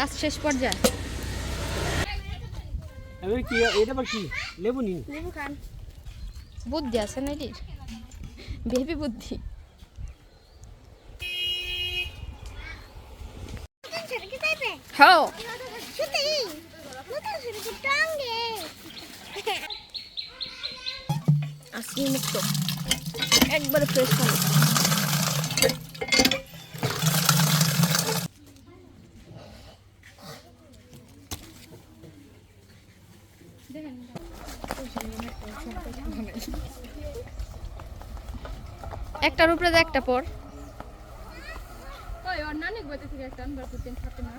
কাজ শেষ পর্যায়ে। এবার কি এটা আবার কি লেবু নিন, লেবু খান। বুদ্ধি আছে না এটির, বেবি বুদ্ধি। হ্যাঁ আসি মুক্ত একবারে ফ্রেশ পানি। একটার উপরে একটা পর নানি বইতে থেকে একটা আনবার করতেন থাকে না।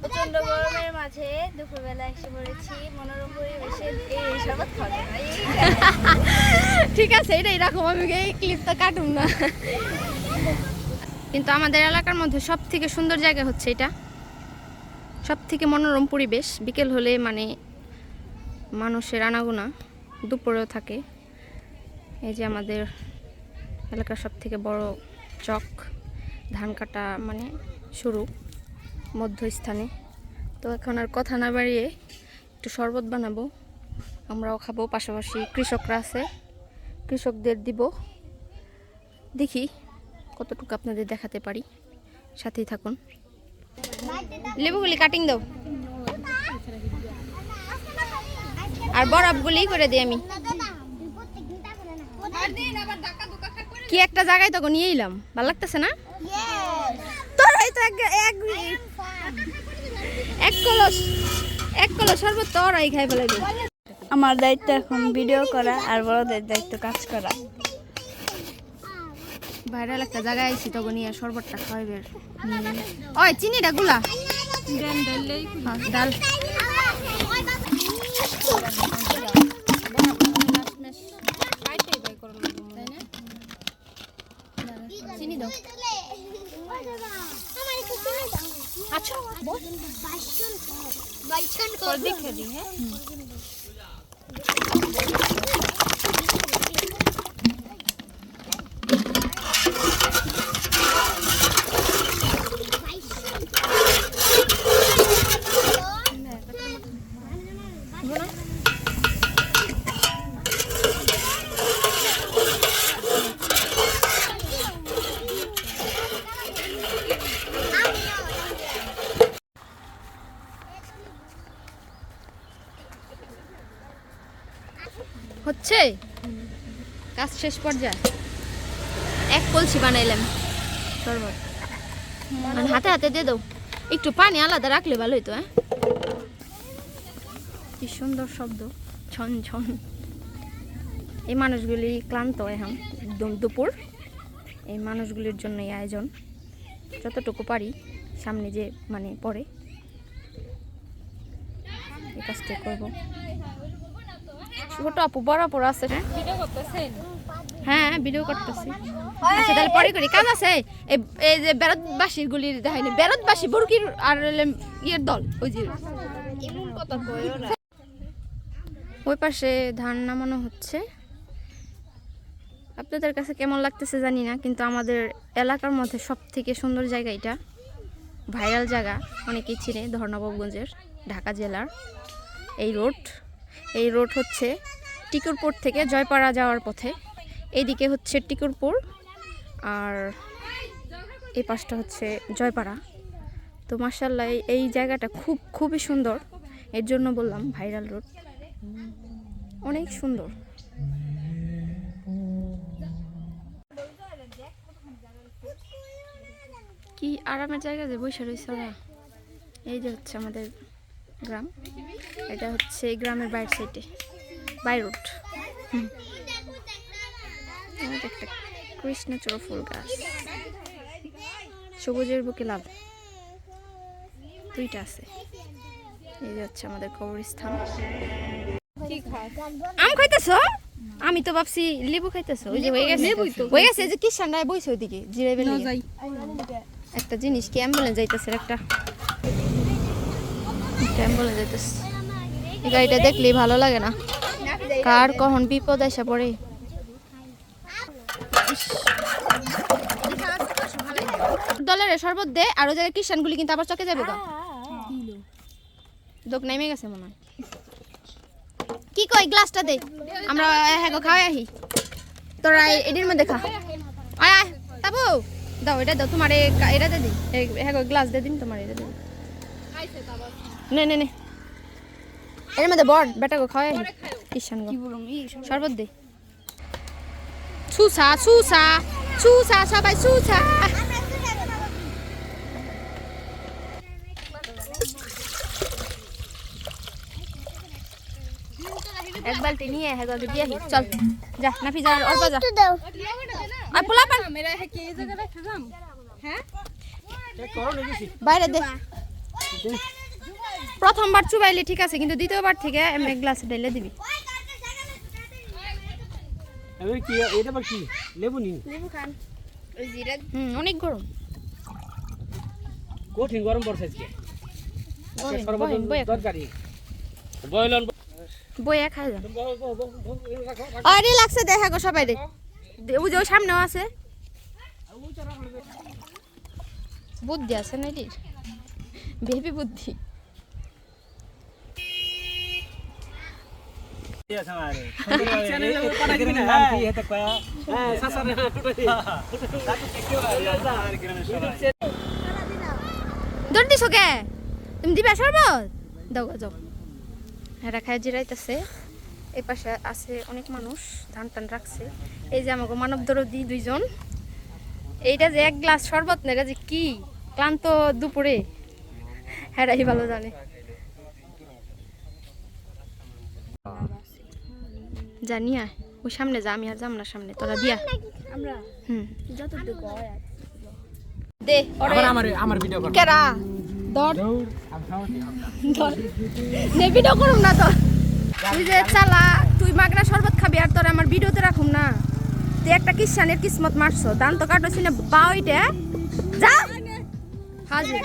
প্রচন্ড গরমের মাঝে দুপুরবেলা এসে পড়েছি মনোরম পরিবেশে এই শরবত খাওয়া। ঠিক আছে, এটাই রাখো, আমি এই ক্লিপটা কাটুম না। কিন্তু আমাদের এলাকার মধ্যে সব থেকে সুন্দর জায়গা হচ্ছে এটা, সব থেকে মনোরম পরিবেশ। বিকেল হলে মানে মানুষের আনাগোনা, দুপুরেও থাকে। এই যে আমাদের এলাকার সব থেকে বড় চক, ধান কাটা মানে শুরু মধ্যস্থানে। তো এখন আর কথা না বাড়িয়ে একটু শরবত বানাবো, আমরাও খাবো। পাশাপাশি কৃষকরা আছে, কৃষকদের দিব। দেখি কতটুকু আপনাদের দেখাতে পারি, সাথেই থাকুন। লেবুগুলি কাটিং দাও আর বরফগুলি করে দিই আমি। কি একটা জায়গায় তখন নিয়ে এলাম, ভালো লাগতেছে না? তোরাই তো এক কলস শরবত তোরাই খাই ফেলে দিই। আমার দায়িত্ব এখন ভিডিও করা আর বড়দের দায়িত্ব কাজ করা। ভাইরাল একটা জায়গায় আইছি তখন নিয়ে শরবতটা খাওয়াইবে। ওই চিনিটা গুলা ডাল চিনি দাও। আচ্ছা দেখে দিই। হ্যাঁ হচ্ছে কাজ শেষ পর্যায়ে। এক কলসি বানাইলাম শরবত, মানে হাতে হাতে দিয়ে দাও। একটু পানি আলাদা রাখলে ভালো হইতো। হ্যাঁ কি সুন্দর শব্দ, ছন ছন। এই মানুষগুলি ক্লান্ত এখন, একদম দুপুর। এই মানুষগুলির জন্য এই আয়োজন, যতটুকু পারি সামনে যে মানে পরে এই কাজটা করবো। ছোট আপু বড় আপু আছে। হ্যাঁ ভিডিও করতেছি। আচ্ছা তাহলে পরে করি, কাজ আছে। এই যে বেরতবাসীর গুলির দেখাইনি, বেরতবাসী বুরকির আর ইয়ের দল। ওই যে ওই পাশে ধান নামানো হচ্ছে। আপনাদের কাছে কেমন লাগতেছে জানি না, কিন্তু আমাদের এলাকার মধ্যে সব থেকে সুন্দর জায়গা এটা, ভাইরাল জায়গা, অনেকেই চিনে। ধর্মনগরগঞ্জের, ঢাকা জেলার এই রোড হচ্ছে টিকুরপুর থেকে জয়পাড়া যাওয়ার পথে। এইদিকে হচ্ছে টিকুরপুর আর এই পাশটা হচ্ছে জয়পাড়া। তো মাশাআল্লাহ এই জায়গাটা খুবই সুন্দর, এর জন্য বললাম ভাইরাল রোড, অনেক সুন্দর। কি আরামের জায়গা যে বসে রয়েছে ওরা। এই যে হচ্ছে আমাদের গ্রাম, এটা হচ্ছে গ্রামের বাইর সাইডে, বাই রোড। একটা কৃষ্ণচূড়া ফুল গাছ, সবুজের বুকে লাল, দুইটা আছে। এই যে হচ্ছে আমাদের কবরস্থান। আম খাইতেছো? আমি তো ভাবছি লেবু খাইতেছো। ওই যে হয়ে গেছে যে কিষানরায় বইছে ওইদিকে জিরে বেলে। একটা জিনিস কি অ্যাম্বুলেন্স যাইতেছে একটা অ্যাম্বুলেন্স যাইতেছে। এই গাড়িটা দেখলেই ভালো লাগে না, কার কখন বিপদ এসে পড়ে। দলের শরবত দে, আর ওই জায়গায় খ্রিস্টানগুলি কিন্তু আবার চকে যাবে গা। দোক নেমে গেছে মনে হয়। কি কই গ্লাসটা দে, আমরা হ্যাঁ গো খাওয়াই আহি। তোরা এটির মধ্যে খা। আয় আয় তাবু দাও, এটা দাও তোমার, এটা দে দি, হ্যাঁ গো গ্লাস দে দিন তোমার, এটা দে। নে নে নে, এর মধ্যে বড় বেটা গো খাওয়াই আহি। খ্রিস্টান গো শরবত দে। ছুসা ছুসা ছুসা, সবাই ছুসা। এক বালতি নিয়ে হ্যাঁ গো দিয়ে আহি। চল যা নাফি যা, অল্প যা। আর পোলা পান বাইরে দে। প্রথমবার চুবাইলে ঠিক আছে, কিন্তু দ্বিতীয়বার থেকে এমনি গ্লাস ঢেলে দিবি। এবার কি এটা আবার কি লেবু নিন? অনেক গরম, কঠিন গরম পড়ছে আজকে। বয়েন, বয়েন। দরকারি বয়লন বইয়া খাই যান। আরে লাগছে দেখা গো সবাই রে, ওই যে ওই সামনেও আছে। বুদ্ধি আছে না এটির, বেবি বুদ্ধি। দৌড় দিছো কে? তুমি দিবা শরবত? দাও গো যাও। এরা খায় জিরাইতেছে। এই পাশে আছে অনেক মানুষ, ধান টান রাখছে। এই যে আমাকে মানব দরদি দুইজন। এইটা যে এক গ্লাস শরবত না, এটা যে কি ক্লান্ত দুপুরে, এরাই ভালো জানে। জানিয়া ওই সামনে যা, আমি আর যাম না সামনে, তোরা দিয়া আমরা যতটুকু হয় আর দে। আমার ভিডিও কর। কেরা দর নে, ভিডিও করুম না তো। তুই যে চালা, তুই মাগনা শরবত খাবি আর তোর আমার ভিডিওতে রাখুম না। তুই একটা কিষানের কিসমত মারছো, দান তো কাটোছি না বাউইটা যা হাজির।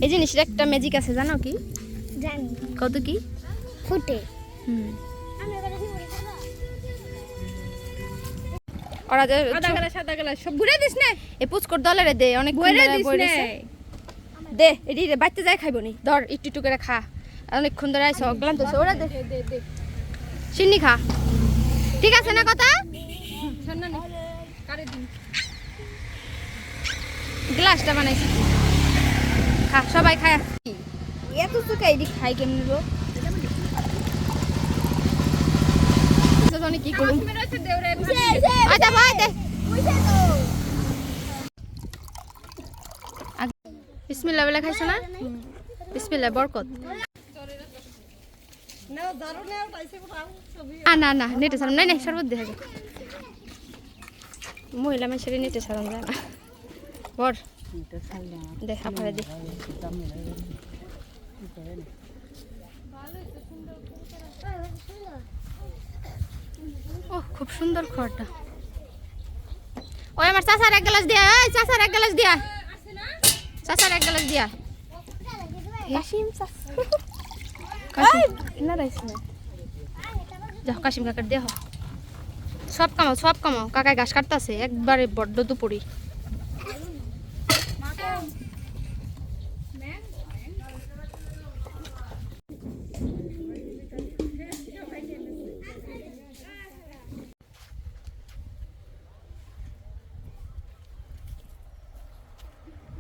এই জিনিসটা একটা ম্যাজিক আছে, জানো কি? জানি কত কি ফুটে। ওরা যে সাদা গালা সব ঘুরে দিস না, এই পুচকর দলেরে দে, অনেক ঘুরে দিস না দে। এডি রে বাইতে যাই খাইবো নি, ধর একটু একটু করে খা। অনেকক্ষণ ধরে আইছো, ক্লান্ত হইছো, ওরা দে দে চিনি খা। ঠিক আছে না কথা? গ্লাসটা বানাইছি, খা সবাই খায়। এত চুকা এদিক খাই কেমন গো? কি করুন আচ্ছা ভাই দে। বিসমিল্লাহ বলে খাইছো না? বিসমিল্লাহ বরকত। না না নেটে সারাম নাই, শরবত দেখা যায়। মহিলা মানুষের নেটে সারাম যায় না। বর দেখ আপনারা দেখ। ও খুব সুন্দর খড়টা। ওই আমার চাচার এক গ্লাস দিয়া, এই চাচার এক গ্লাস দিয়া, চাচার এক গ্লাস দিয়া। কাশিম কাশিম না রাইছ না, যাও কাশিম কাকার দেহ। সব কামাও সব কামাও, কাকায় ঘাস কাটতেছে একবারে বড্ড দুপুরি।